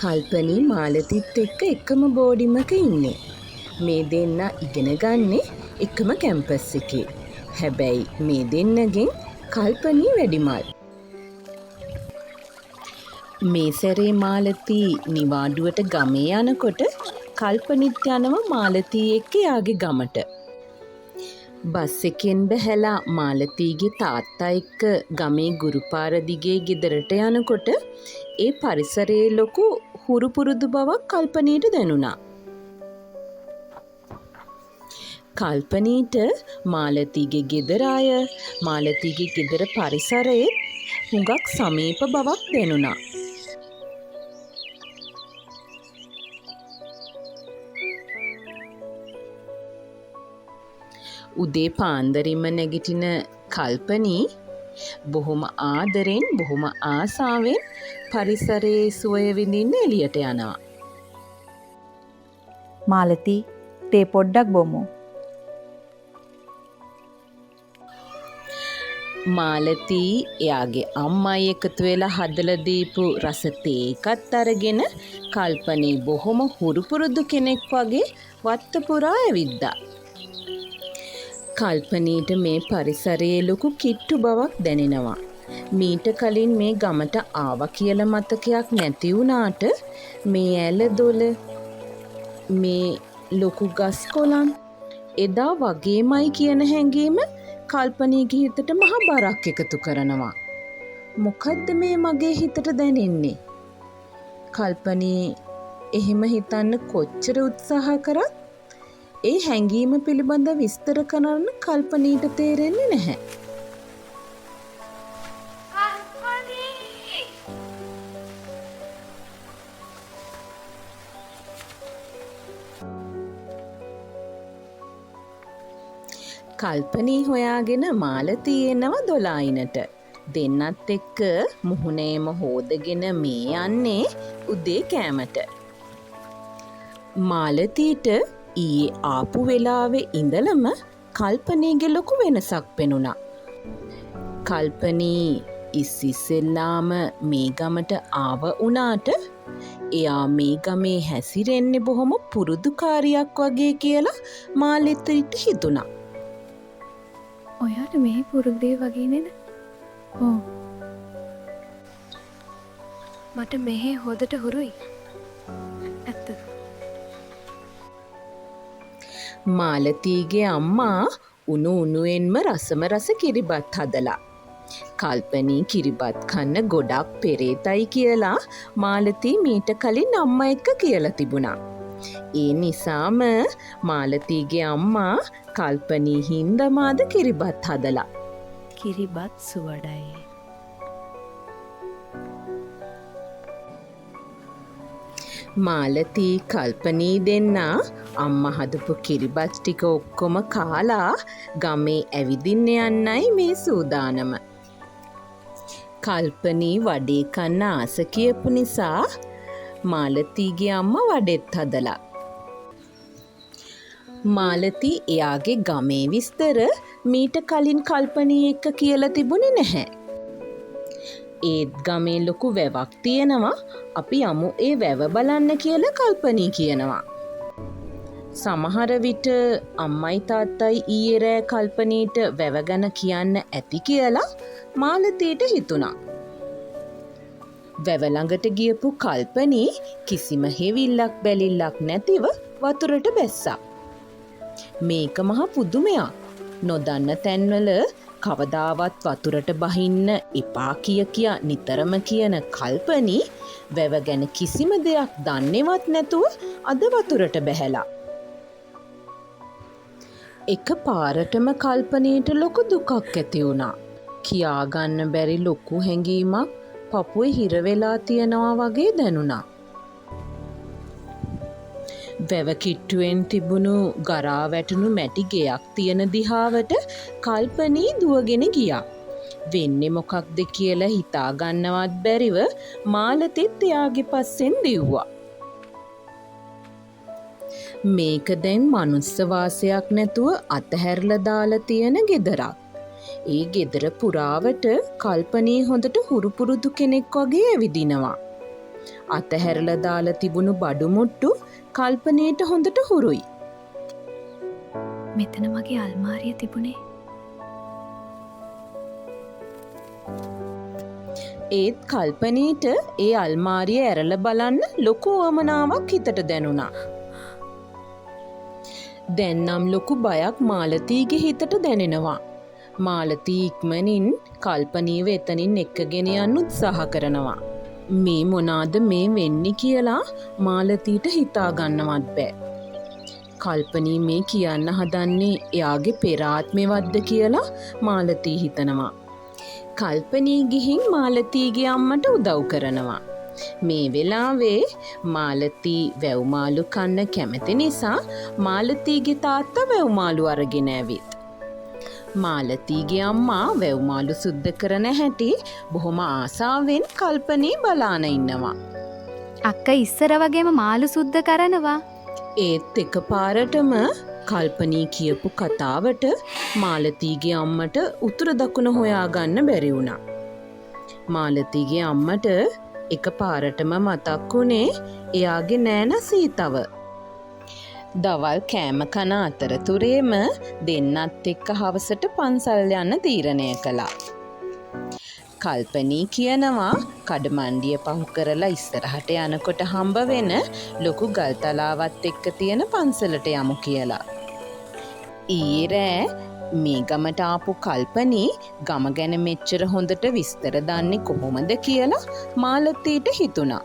කල්පනී මාලතිත් එක්ක එකම බෝඩිමක ඉන්නේ. මේ දෙන්න ඉගෙන ගන්නේ එකම කැම්පස් එකේ. හැබැයි මේ දෙන්නගෙන් කල්පනී වැඩිමල්. මේ සැරේ මාලතී නිවාඩුවට ගමේ යනකොට කල්පනිත් යනවා මාලතී එක්ක යාගේ ගමට. බස් එකෙන් බැහැලා මාලතීගේ තාත්තා එක්ක ගමේ ගුරුපාර දිගේ ගෙදරට යනකොට ඒ පරිසරයේ ලොකු හුරු පුරුදු බවක් කල්පනීට දැනුණා. කල්පනීට මාලතීගේ ගෙදර අය, මාලතීගේ ගෙදර පරිසරයේ හුඟක් සමීප බවක් දැනුණා. උදේ පාන්දරින්ම නැගිටින කල්පනී බොහොම ආදරෙන් බොහොම ආසාවෙන් පරිසරයේ සුවය විඳින්න එළියට යනවා. මාලතී තේ පොඩ්ඩක් බොමු. මාලතී එයාගේ අම්මයි එකතු වෙලා හදලා දීපු රස තේ එකත් අරගෙන කල්පනී බොහොම හුරු පුරුදු කෙනෙක් වගේ වත්ත පුරා ඇවිද්දා. කල්පනීට මේ පරිසරයේ ලොකු කිට්ටු බවක් දැනෙනවා. මීට කලින් මේ ගමට ආවා කියලා මතකයක් නැති වුණාට මේ ඇල දොල, මේ ලොකු ගස් කොළන් එදා වගේමයි කියන හැඟීම කල්පනීගේ හිතට මහ බරක් එකතු කරනවා. මොකද්ද මේ මගේ හිතට දැනෙන්නේ? කල්පනී එහෙම හිතන්න කොච්චර උත්සාහ කරත් ඒ හැඟීම පිළිබඳ විස්තර කරන්න කල්පනීට තේරෙන්නේ නැහැ. කල්පනී හොයාගෙන මාලතී එනවා දොලායිනට. දෙන්නත් එක්ක මුහුණේම හොදගෙන මේ යන්නේ උදේ කෑමට. මාලතීට ඊයේ ආපු වෙලාවේ ඉඳලම කල්පනීගේ ලොකු වෙනසක් පෙනුණා. කල්පනී ඉස්සෙල්ලාම මේ ගමට ආව වුණාට එයා මේ ගමේ හැසිරෙන්නේ බොහොම පුරුදුකාරියක් වගේ කියලා මාලතීට හිතුණා. ඔයාට මේ පුරුද්දේ වගේ නේද? ඔව්. මට මෙහෙ හොදට හුරුයි. ඇත්ත. මාලතීගේ අම්මා උණු උණුවෙන්ම රසම රස කිරිබත් හදලා. කල්පනී කිරිබත් කන්න ගොඩක් පෙරේතයි කියලා මාලතී මීට කලින් අම්මා එක්ක කියලා තිබුණා. ඒ නිසාම මාලතීගේ අම්මා කල්පනී හින්දමාද කිරිබත් හදලා. කිරිබත් සුවඩයි. මාලතී කල්පනී දෙන්නා අම්මා හදපු කිරිබත් ටික ඔක්කොම කාලා ගමේ ඇවිදින්න යන්නයි මේ සූදානම. කල්පනී වඩේ කන්න ආස කියපු නිසා මාලතීගේ අම්මා වඩෙත් හදලා. මාලතී එයාගේ ගමේ විස්තර මීට කලින් කල්පනී එක්ක කියලා තිබුණේ නැහැ. ඒත් ගමේ ලොකු වැවක් තියෙනවා, අපි යමු ඒ වැව බලන්න කියලා කල්පනී කියනවා. සමහර විට අම්මයි තාත්තයි ඊයේ රෑ කල්පනීට වැව ගැන කියන්න ඇති කියලා මාලතීට හිතුණා. වැව ළඟට ගියපු කල්පනී කිසිම හෙවිල්ලක් බැලිල්ලක් නැතිව වතුරට බැස්සා. මේක මහ පුදුමයක්. නොදන්න තැන්වල කවදාවත් වතුරට බහින්න එපා කියා නිතරම කියන කල්පනී වැව ගැන කිසිම දෙයක් දන්නේවත් නැතුව අද වතුරට බැහැලා. එක පාරටම කල්පනීට ලොකු දුකක් ඇති වුණා. කියාගන්න බැරි ලොකු හැඟීමක් පපුවේ හිර වෙලා තියනවා වගේ දැනුණා. වැව කිට්ටුවෙන් තිබුණු ගරා වැටුණු මැටි ගෙයක් තියෙන දිහාවට කල්පනී දුවගෙන ගියා. වෙන්නේ මොකක්ද කියලා හිතා ගන්නවත් බැරිව මාලතිත් එයාගේ පස්සෙන් දිව්වා. මේක දැන් මනුස්ස වාසයක් නැතුව අතහැරලා දාලා තියෙන ගෙදරක්. ඒ ගෙදර පුරාවට කල්පනී හොඳට හුරු පුරුදු කෙනෙක් වගේ ඇවිදිනවා. අතහැරලා දාලා තිබුණු බඩු මුට්ටු කල්පනයට හොඳට හුරුයි. මෙතන මගේ අල්මාරිය තිබුණේ. ඒත් කල්පනීට ඒ අල්මාරිය ඇරල බලන්න ලොකු උවමනාවක් හිතට දැනුණා. දැන් නම් ලොකු බයක් මාලතීගේ හිතට දැනෙනවා. මාලතී ඉක්මනින් කල්පනීව එතනින් එක්කගෙන යන්න උත්සාහ කරනවා. මේ මොනාද මේ වෙන්නේ කියලා මාලතීට හිතා ගන්නවත් බෑ. කල්පනී මේ කියන්න හදන්නේ එයාගේ පෙර ආත්මෙවත්ද කියලා මාලතී හිතනවා. කල්පනී ගිහින් මාලතීගේ අම්මට උදව් කරනවා. මේ වෙලාවේ මාලතී වැව්මාලු කන්න කැමති නිසා මාලතීගේ තාත්තා වැව්මාලු අරගෙන ඇවිත්. මාලතීගේ අම්මා වැව්මාලු සුද්ධ කරන හැටි බොහොම ආසාවෙන් කල්පනී බලාන ඉන්නවා. අක්ක ඉස්සර වගේම මාළු සුද්ධ කරනවා. ඒත් එකපාරටම කල්පනී කියපු කතාවට මාලතීගේ අම්මට උතුර දකුණ හොයාගන්න බැරි වුණා. මාලතීගේ අම්මට එකපාරටම මතක් වුණේ එයාගේ නෑන සීතව. දවල් කෑම කන අතරතුරේම දෙන්නත් එක්ක හවසට පන්සල් යන්න තීරණය කළා. කල්පනී කියනවා කඩමණ්ඩිය පහු කරලා ඉස්සරහට යනකොට හම්බ වෙන ලොකු ගල් තලාවත් එක්ක තියෙන පන්සලට යමු කියලා. ඊයේ රෑ මේ ගමට ආපු කල්පනී ගම ගැන මෙච්චර හොඳට විස්තර දන්නේ කොහොමද කියලා මාලතීට හිතුණා.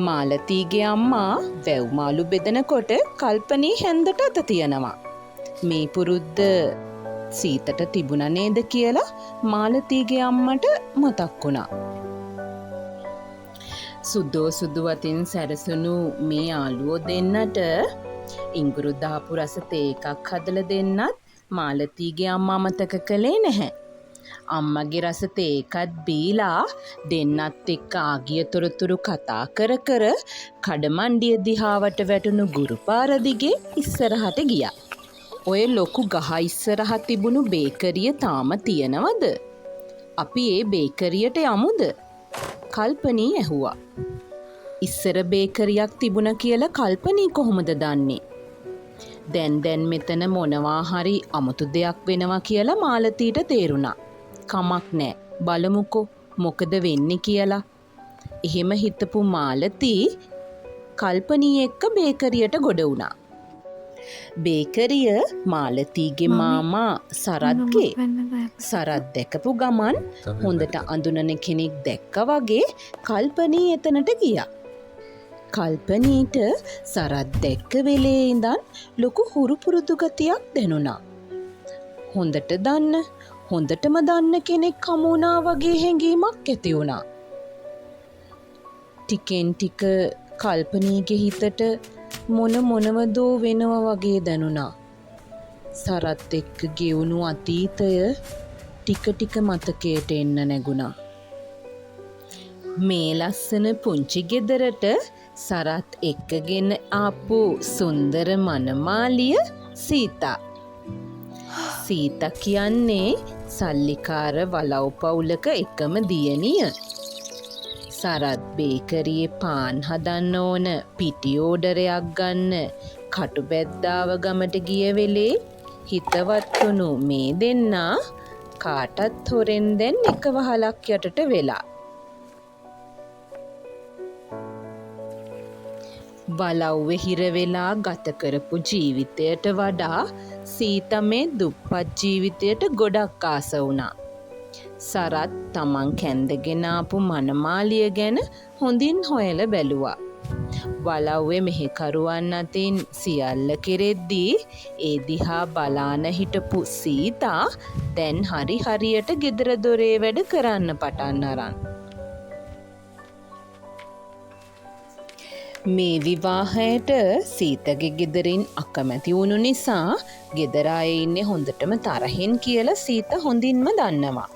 මාලතීගේ අම්මා වැව්මාලු බෙදනකොට කල්පනී හැන්දට අත තියනවා. මේ පුරුද්ද සීතට තිබුණ නේද කියලා මාලතීගේ අම්මට මතක් වුණා. සුදෝ සුදුවතින් සැරසුණු මේ යාළුවෝ දෙන්නට ඉඟුරු දාපු රස තේ එකක් හදලා දෙන්නත් මාලතීගේ අම්මා මතක කළේ නැහැ. අම්මගේ රස තේ එකත් බීලා දෙන්නත් එක්ක ආගිය තොරතුරු කතා කර කර කඩමණ්ඩිය දිහාවට වැටුණු ගුරුපාර දිගේ ඉස්සරහට ගියා. ඔය ලොකු ගහ ඉස්සරහ තිබුණු බේකරිය තාම තියෙනවද? අපි ඒ බේකරියට යමුද? කල්පනී ඇහුවා. ඉස්සර බේකරියක් තිබුණ කියලා කල්පනී කොහොමද දන්නේ? දැන් මෙතන මොනවා හරි අමුතු දෙයක් වෙනවා කියලා මාලතීට තේරුණා. කමක් නෑ බලමුකෝ මොකද වෙන්නේ කියලා. එහෙම හිතපු මාලතී කල්පනී එක්ක බේකරියට ගොඩ වුණා. බේකරිය මාලතීගේ මාමා සරත්ගේ. සරත් දැකපු ගමන් හොඳට අඳුනන කෙනෙක් දැක්ක වගේ කල්පනී එතනට ගියා. කල්පනීට සරත් දැක්ක වෙලේ ඉඳන් ලොකු හුරු පුරුදු ගතියක් දැනුණා. හොඳටම දන්න කෙනෙක් හමු වුණා වගේ හැඟීමක් ඇති වුණා. ටිකෙන් ටික කල්පනීගේ හිතට මොනවදෝ වෙනවා වගේ දැනුණා. සරත් එක්ක ගෙවුණු අතීතය ටික මතකයට එන්න නැගුණා. මේ ලස්සන පුංචි ගෙදරට සරත් එක්කගෙන ආපු සුන්දර මනමාලිය සීතා. සීතා කියන්නේ සල්ලිකාර වලව් පවුලක එකම දියණිය. සරත් බේකරියේ පාන් හදන්න ඕන පිටි ඕඩරයක් ගන්න කටුබැද්දාව ගමට ගිය වෙලේ හිතවත් වුණු මේ දෙන්නා කාටත් හොරෙන් දැන් එක වහලක් යටට වෙලා. වලව්වේ හිර වෙලා ගත කරපු ජීවිතයට වඩා සීතා මේ දුප්පත් ජීවිතයට ගොඩක් ආස වුණා. සරත් තමන් කැන්දගෙන ආපු මනමාලිය ගැන හොඳින් හොයලා බැලුවා. වලව්වේ මෙහෙකරුවන් අතින් සියල්ල කෙරෙද්දී ඒ දිහා බලාන හිටපු සීතා දැන් හරියට ගෙදර දොරේ වැඩ කරන්න පටන් අරන්. මේ විවාහයට සීතගේ ගෙදරින් අකමැති වුණු නිසා ගෙදර අය ඉන්නේ හොඳටම තරහින් කියලා සීතා හොඳින්ම දන්නවා.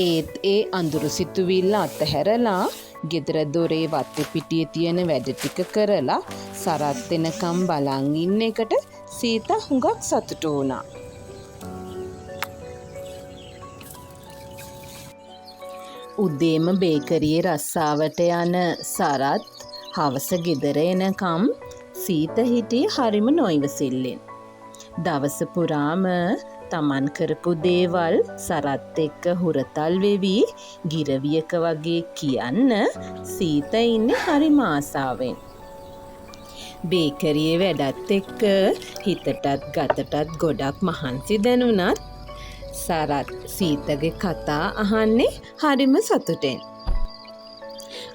ඒත් ඒ අඳුරු සිතුවිල්ල අතහැරලා ගෙදර දොරේ වත්තේ පිටියේ තියෙන වැඩ ටික කරලා සරත් එනකම් බලන් ඉන්න එකට සීතා හුඟක් සතුටු වුණා. උදේම බේකරියේ රස්සාවට යන සරත් හවස ගෙදර එනකම් සීත හිටියේ හරිම නොයිවසිල්ලෙන්. දවස පුරාම තමන් කරපු දේවල් සරත් එක්ක හුරතල් වෙවි ගිරවියක වගේ කියන්න සීත ඉන්නේ හරිම ආසාවෙන්. බේකරියේ වැඩත් එක්ක හිතටත් ගතටත් ගොඩක් මහන්සි දැනුණත් සරත් සීතගේ කතා අහන්නේ හරිම සතුටෙන්.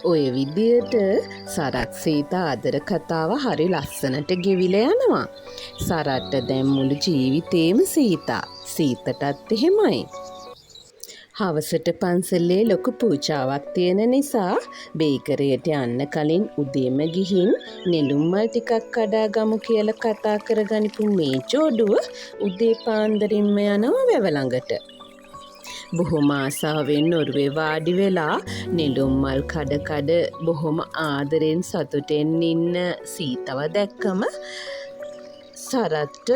ඔය විදියට සරත් සීත ආදර කතාව හරි ලස්සනට ගෙවිලා යනවා. සරත්ට දැන් මුළු ජීවිතේම සීතටත් එහෙමයි. හවසට පන්සලේ ලොකු පූජාවක් තියෙන නිසා බේකරියට යන්න කලින් උදේම ගිහින් නෙළුම් මල් ටිකක් කඩා ගමු කියලා කතා කරගනිපු මේ ජෝඩුව උදේ පාන්දරින්ම යනවා වැව ළඟට. බොහොම ආසාවෙන් ඔරුවේ වාඩි වෙලා නෙළුම් මල් කඩ බොහොම ආදරෙන් සතුටෙන් ඉන්න සීතව දැක්කම සරත්ට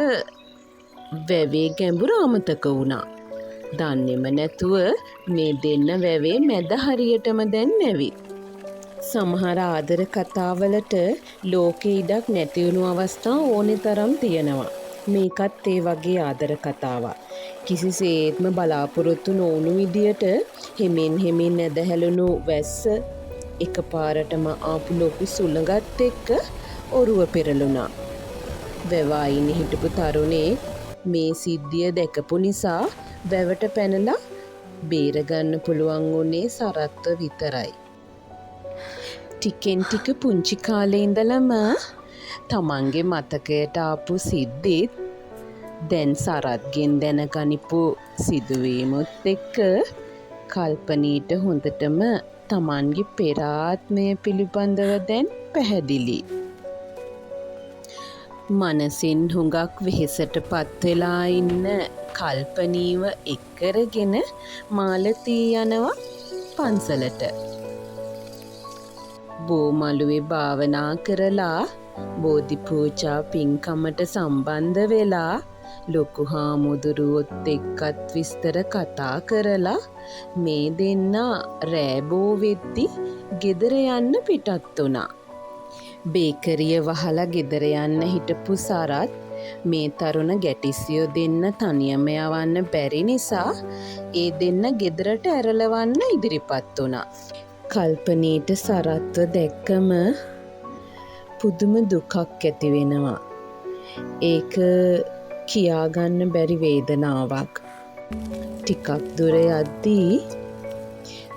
වැවේ ගැඹුර අමතක වුණා. දන්නේම නැතුව මේ දෙන්න වැවේ මැද හරියටම දැන් නැවිත්. සමහර ආදර කතාවලට ලෝකේ ඉඩක් නැතිවුණු අවස්ථා ඕනෙ තරම් තියෙනවා. මේකත් ඒ වගේ ආදර කතාවක්. කිසිසේත්ම බලාපොරොත්තු නොවුණු විදියට හෙමින් නැදහැලුණු වැස්ස එකපාරටම ආපු ලොකු සුළඟත් එක්ක ඔරුව පෙරළුණා. වැවායින් හිටපු තරුණේ මේ සිද්ධිය දැකපු නිසා වැවට පැනලා බේරගන්න පුළුවන් වුණේ සරත්ව විතරයි. ටිකෙන් ටික පුංචි කාලේ ඉඳලම තමන්ගේ මතකයට ආපු සිද්ධිත් දැන් සරත්ගෙන් දැනගනිපු සිදුවීමුත් එක්ක කල්පනීට හොඳටම තමන්ගේ පෙර ආත්මය පිළිබඳව දැන් පැහැදිලි. මනසින් හුඟක් වෙහෙසට පත් වෙලා ඉන්න කල්පනීව එක්කරගෙන මාලතී යනවා පන්සලට. බෝමළුවේ භාවනා කරලා බෝධි පූජා පින්කමට සම්බන්ධ වෙලා ලොකු හාමුදුරුවොත් එක්කත් විස්තර කතා කරලා මේ දෙන්නා රෑබෝ වෙද්දි ගෙදර යන්න පිටත් වුණා. බේකරිය වහලා ගෙදර යන්න හිටපු සරත් මේ තරුණ ගැටිසියෝ දෙන්න තනියම යවන්න බැරි නිසා ඒ දෙන්න ගෙදරට ඇරලවන්න ඉදිරිපත් වුණා. කල්පනීට සරත්ව දැක්කම පුදුම දුකක් ඇති වෙනවා. ඒක කියාගන්න බැරි වේදනාවක්. ටිකක් දුර යද්දී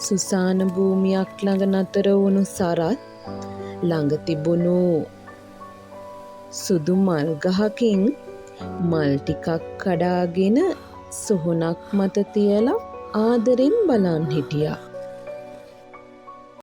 සුසාන භූමියක් ළඟ නතර වුණු සරත් ළඟ තිබුණු සුදු මල් ගහකින් මල් ටිකක් කඩාගෙන සොහොනක් මත තියලා ආදරෙන් බලන් හිටියා.